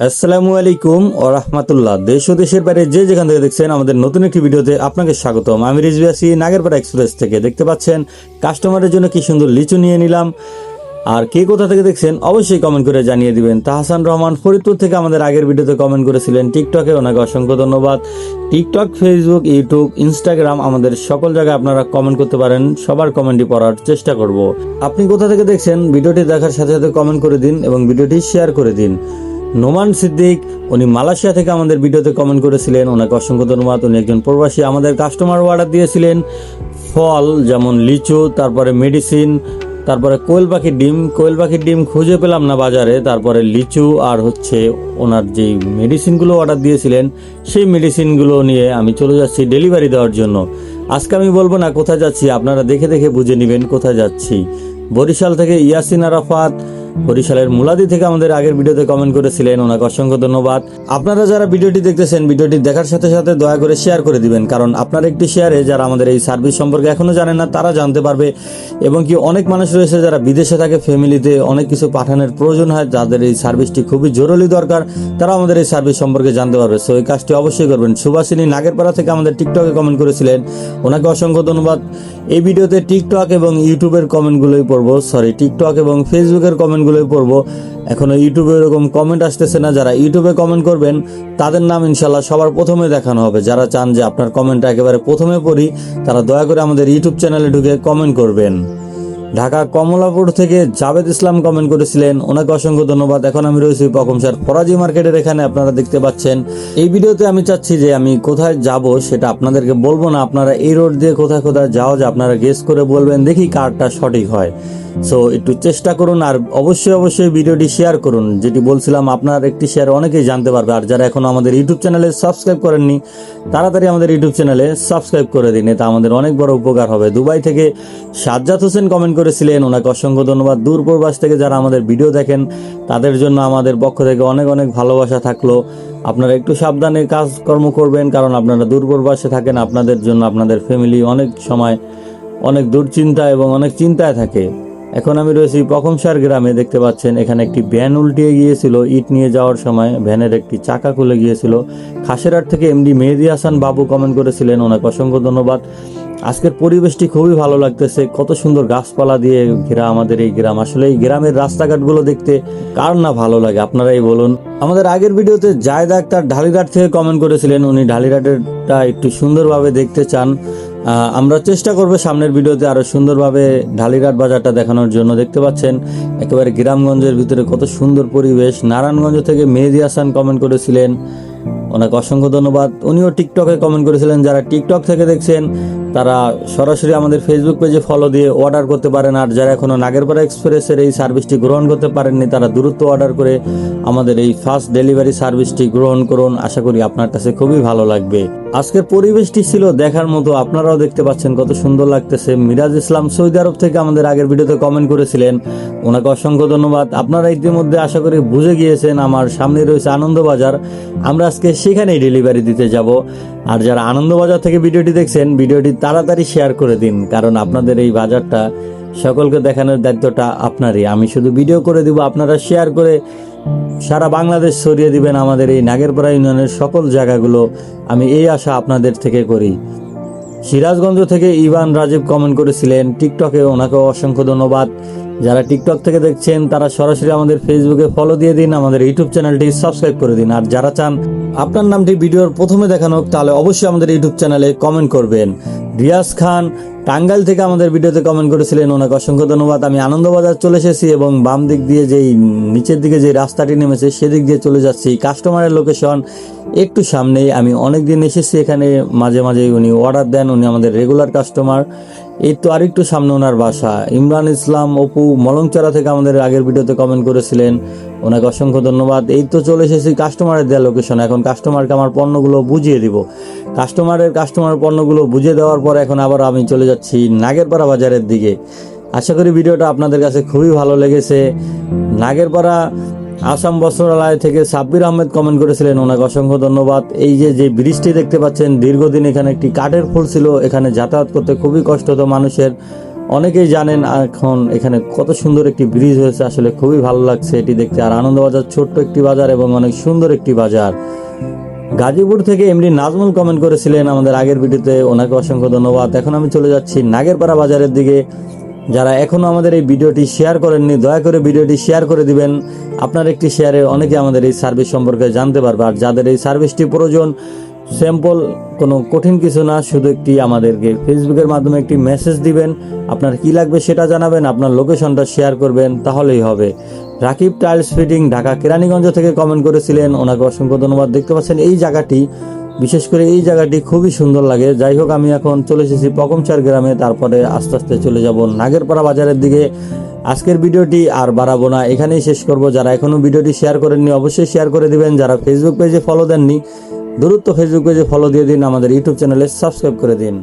আসসালামু আলাইকুম ও রাহমাতুল্লাহ। দেশ ও দেশের বাইরে যে যেখান থেকে দেখছেন আমাদের নতুন একটি ভিডিওতে আপনাকে স্বাগতম। আমি রিজভী আছি নাগেরপাড়া এক্সপ্রেস থেকে। দেখতে পাচ্ছেন কাস্টমারের জন্য কি সুন্দর লিচু নিয়ে নিলাম। আর কে কোথা থেকে দেখছেন অবশ্যই কমেন্ট করে জানিয়ে দিবেন। তাহসান রহমান ফরিদপুর থেকে আমাদের আগের ভিডিওতে কমেন্ট করেছিলেন। টিকটকে ওনাকে অসংখ্য ধন্যবাদ। টিকটক, ফেসবুক, ইউটিউব, ইনস্টাগ্রাম আমাদের সকল জায়গায় আপনারা কমেন্ট করতে পারেন। সবার কমেন্টই পড়ার চেষ্টা করব। আপনি কোথা থেকে দেখছেন ভিডিওটি দেখার সাথে সাথে কমেন্ট করে দিন এবং ভিডিওটি শেয়ার করে দিন। নোমান সিদ্দিক, উনি মালয়েশিয়া থেকে আমাদের ভিডিওতে কমেন্ট করেছিলেন। ওনাকে অসংখ্য ধন্যবাদ। উনি একজন প্রবাসী। আমাদের কাস্টমার অর্ডার দিয়েছিলেন ফল, যেমন লিচু, তারপরে মেডিসিন, তারপরে কোয়েল পাখির ডিম খুঁজে পেলাম না বাজারে। তারপরে লিচু আর ওনার যেই মেডিসিনগুলো অর্ডার দিয়েছিলেন সেই মেডিসিনগুলো নিয়ে আমি চলে যাচ্ছি ডেলিভারি দেওয়ার জন্য। আজকে আমি বলবো না কোথায় যাচ্ছি, আপনারা দেখে দেখে বুঝে নেবেন কোথায় যাচ্ছি। বরিশাল থেকে ইয়াসিন আরাফাত, বরিশালের মুলাদি থেকে আমাদের আগের ভিডিওতে কমেন্ট করেছিলেন। ওনাকে অসংখ্য ধন্যবাদ। আপনারা যারা ভিডিওটি দেখতেছেন, ভিডিওটি দেখার সাথে সাথে দয়া করে শেয়ার করে দিবেন, কারণ আপনার একটি শেয়ারে যারা আমাদের এই সার্ভিস সম্পর্কে এখনো জানেন না তারা জানতে পারবে। এবং কি অনেক মানুষ রয়েছে যারা বিদেশে থাকে, ফ্যামিলিতে অনেক কিছু পাঠানোর প্রয়োজন হয়, যাদের এই সার্ভিসটি খুবই জরুরি দরকার, তারা আমাদের এই সার্ভিস সম্পর্কে জানতে পারবে। সো এই কাজটি অবশ্যই করবেন। সুভাষিনী নাগেরপাড়া থেকে আমাদের টিকটকে কমেন্ট করেছিলেন। ওনাকে অসংখ্য ধন্যবাদ। এই ভিডিওতে টিকটক এবং ইউটিউবের কমেন্টগুলোই পড়বো, টিকটক এবং ফেসবুকের কমেন্টগুলোই পড়বো। এখনো ইউটিউবে এরকম কমেন্ট আসতেছে না। যারা ইউটিউবে কমেন্ট করবেন তাদের নাম ইনশাল্লাহ সবার প্রথমে দেখানো হবে। যারা চান যে আপনার কমেন্টটা একেবারে প্রথমে পড়ি, তারা দয়া করে আমাদের ইউটিউব চ্যানেলে ঢুকে কমেন্ট করবেন। ঢাকা কমলাপুর থেকে জাভেদ ইসলাম কমেন্ট করেছিলেন। ওনাকে অসংখ্য ধন্যবাদ। এখন আমি রয়েছি পকমশার ফরাজি মার্কেটের এখানে, আপনারা দেখতে পাচ্ছেন। এই ভিডিওতে আমি চাচ্ছি যে আমি কোথায় যাব সেটা আপনাদেরকে বলবো না, আপনারা এই রোড দিয়ে কোথায় কোথায় যাওয়া যায় আপনারা গেস করে বলবেন, দেখি কারটা সঠিক হয়। সো একটু চেষ্টা করুন আর অবশ্যই ভিডিওটি শেয়ার করুন। যেটি বলছিলাম, আপনার একটি শেয়ার অনেকেই জানতে পারবে। আর যারা এখনো আমাদের ইউটিউব চ্যানেলে সাবস্ক্রাইব করেননি, তাড়াতাড়ি আমাদের ইউটিউব চ্যানেলে সাবস্ক্রাইব করে দিন, এটা আমাদের অনেক বড় উপকার হবে। দুবাই থেকে সাজ্জাদ হোসেন কমেন্ট করেছিলেন। ওনাকে অসংখ্য ধন্যবাদ। দূর প্রবাস থেকে যারা আমাদের ভিডিও দেখেন তাদের জন্য আমাদের পক্ষ থেকে অনেক অনেক ভালোবাসা থাকলো। আপনারা একটু সাবধানে কাজকর্ম করবেন, কারণ আপনারা দূর প্রবাসে থাকেন। আপনাদের জন্য আপনাদের ফ্যামিলি অনেক সময় অনেক দুশ্চিন্তা এবং অনেক চিন্তায় থাকে। এখন আমি রয়েছি পকমশার গ্রামে। দেখতে পাচ্ছেন এখানে একটি ভ্যান উল্টিয়ে গিয়েছিল ইট নিয়ে যাওয়ার সময়। ভ্যানের একটি চাকা খুলে গিয়েছিল। খাসেরহাট থেকে এমডি মেহেদি হাসান বাবু কমেন্ট করেছিলেন। ওনাকে অসংখ্য ধন্যবাদ। আজকের পরিবেশটি খুবই ভালো লাগতেছে। কত সুন্দর গাছপালা দিয়ে ঘেরা আমাদের এই গ্রাম। আসলে এই গ্রামের রাস্তাঘাটগুলো দেখতে কার না ভালো লাগে, আপনারাই বলুন। আমাদের আগের ভিডিওতে জায়দা আক্তার ঢালিঘাট থেকে কমেন্ট করেছিলেন। উনি ঢালিঘাটেরটা একটু সুন্দরভাবে দেখতে চান। আমরা চেষ্টা করবো সামনের ভিডিওতে আরো সুন্দরভাবে ঢালিঘাট বাজারটা দেখানোর জন্য। দেখতে পাচ্ছেন একেবারে গ্রামগঞ্জের ভিতরে কত সুন্দর পরিবেশ। নারায়ণগঞ্জ থেকে মেহেদি হাসান কমেন্ট করেছিলেন। ওনাকে অসংখ্য ধন্যবাদ। উনিও টিকটকে কমেন্ট করেছিলেন। যারা টিকটক থেকে দেখছেন তারা সরাসরি আমাদের ফেসবুক পেজে ফলো দিয়ে অর্ডার করতে পারেন। আর যারা এখনো নাগেরপাড়া এক্সপ্রেসের এই সার্ভিসটি গ্রহণ করতে পারেননি, তারা দ্রুত অর্ডার করে আমাদের এই ফাস্ট ডেলিভারি সার্ভিসটি গ্রহণ করুন। আশা করি আপনার কাছে খুবই ভালো লাগবে। আজকের পরিবেশটি ছিল দেখার মতো। আপনারাও দেখতে পাচ্ছেন কত সুন্দর লাগতেছে। মিরাজ ইসলাম সৌদি আরব থেকে আমাদের আগের ভিডিওতে কমেন্ট করেছিলেন। ওনাকে অসংখ্য ধন্যবাদ। আপনারা ইতিমধ্যে আশা করি বুঝে গিয়েছেন আমার সামনে রয়েছে আনন্দবাজার। আমরা আজকে সেখানেই ডেলিভারি দিতে যাব। আর যারা আনন্দবাজার থেকে ভিডিওটি দেখছেন, ভিডিওটি তাড়াতাড়ি শেয়ার করে দিন, কারণ আপনাদের এই বাজারটা সকলকে দেখানোর দায়িত্বটা আপনারই। আমি শুধু ভিডিও করে দিব, আপনারা শেয়ার করে সারা বাংলাদেশ ছড়িয়ে দিবেন আমাদের এই নাগেরপাড়া ইউনিয়নের সকল জায়গাগুলো। আমি এই আশা আপনাদের থেকে করি। সিরাজগঞ্জ থেকে ইভান রাজীব কমেন্ট করেছিলেন টিকটকে। ওনাকেও অসংখ্য ধন্যবাদ। যারা টিকটক থেকে দেখছেন তারা সরাসরি আমাদের ফেসবুকে ফলো দিয়ে দিন, আমাদের ইউটিউব চ্যানেলটি সাবস্ক্রাইব করে দিন। আর যারা চান আপনার নামটি ভিডিওর প্রথমে দেখানো হোক, তাহলে অবশ্যই আমাদের ইউটিউব চ্যানেলে কমেন্ট করবেন। রিয়াজ খান টাঙ্গাইল থেকে আমাদের ভিডিওতে কমেন্ট করেছিলেন। ওনাকে অসংখ্য ধন্যবাদ। আমি আনন্দবাজার চলে এসেছি এবং বাম দিক দিয়ে যেই নিচের দিকে যে রাস্তাটি নেমেছে সেদিক দিয়ে চলে যাচ্ছি। কাস্টমারের লোকেশন একটু সামনেই। আমি অনেক দিন এসেছি এখানে, মাঝে মাঝে উনি অর্ডার দেন। উনি আমাদের রেগুলার কাস্টমার। এই তো আরেকটু সামনে ওনার বাসা। ইমরান ইসলাম অপু মলংচারা থেকে আমাদের আগের ভিডিওতে কমেন্ট করেছিলেন। ওনাকে অসংখ্য ধন্যবাদ। এই তো চলে এসেছি কাস্টমারের দেওয়া লোকেশন। এখন কাস্টমারকে আমার পণ্যগুলো বুঝিয়ে দিব। কাস্টমার পণ্যগুলো বুঝিয়ে দেওয়ার পর এখন আবার আমি চলে যাচ্ছি নাগেরপাড়া বাজারের দিকে। আশা করি ভিডিওটা আপনাদের কাছে খুবই ভালো লেগেছে। নাগেরপাড়া আসাম বস্ত্রালয় থেকে সাব্বির আহমেদ কমেন্ট করেছিলেন। ওনাকে অসংখ্য ধন্যবাদ। এই যে ব্রিজটি দেখতে পাচ্ছেন, দীর্ঘদিন এখানে একটি কাঠের ফুল ছিল। এখানে যাতায়াত করতে খুবই কষ্ট হতো মানুষের। অনেকেই জানেন এখন এখানে কত সুন্দর একটি ব্রিজ হয়েছে, আসলে খুবই ভালো লাগছে এটি দেখতে। আর আনন্দবাজার ছোট্ট একটি বাজার এবং অনেক সুন্দর একটি বাজার। গাজীপুর থেকে এমডি নাজমুল কমেন্ট করেছিলেন আমাদের আগের ভিডিওতে, ওনাকে অসংখ্য ধন্যবাদ। এখন আমি চলে যাচ্ছি নাগেরপাড়া বাজারের দিকে। যারা এখনো আমাদের এই ভিডিওটি শেয়ার করেননি, দয়া করে ভিডিওটি শেয়ার করে দিবেন। আপনার একটি শেয়ারে অনেকে আমাদের এই সার্ভিস সম্পর্কে জানতে পারবে। আর যাদের এই সার্ভিসটি প্রয়োজন, সিম্পল, কোনো কঠিন কিছু না, শুধু একটি আমাদেরকে ফেসবুকের মাধ্যমে একটি মেসেজ দিবেন, আপনার কি লাগবে সেটা জানাবেন, আপনার লোকেশনটা শেয়ার করবেন, তাহলেই হবে। রাকিব টাইলস ফিটিং, ঢাকা কেরানীগঞ্জ থেকে কমেন্ট করেছিলেন, ওনাকে অসংখ্য ধন্যবাদ। দেখতে পাচ্ছেন এই জায়গাটি, বিশেষ করে এই জায়গাটি খুবই সুন্দর লাগে। যাই হোক, আমি এখন চলে এসেছি পকমচার গ্রামে, তারপরে আস্তে আস্তে চলে যাব নাগেরপাড়া বাজারের দিকে। আজকের ভিডিওটি আর বাড়াবো না, এখানেই শেষ করব। যারা এখনো ভিডিওটি শেয়ার করেননি অবশ্যই শেয়ার করে দিবেন। যারা ফেসবুক পেজে ফলো দেননি, দ্রুত ফেসবুক পেজে ফলো দিয়ে দিন, আমাদের ইউটিউব চ্যানেলে সাবস্ক্রাইব করে দিন।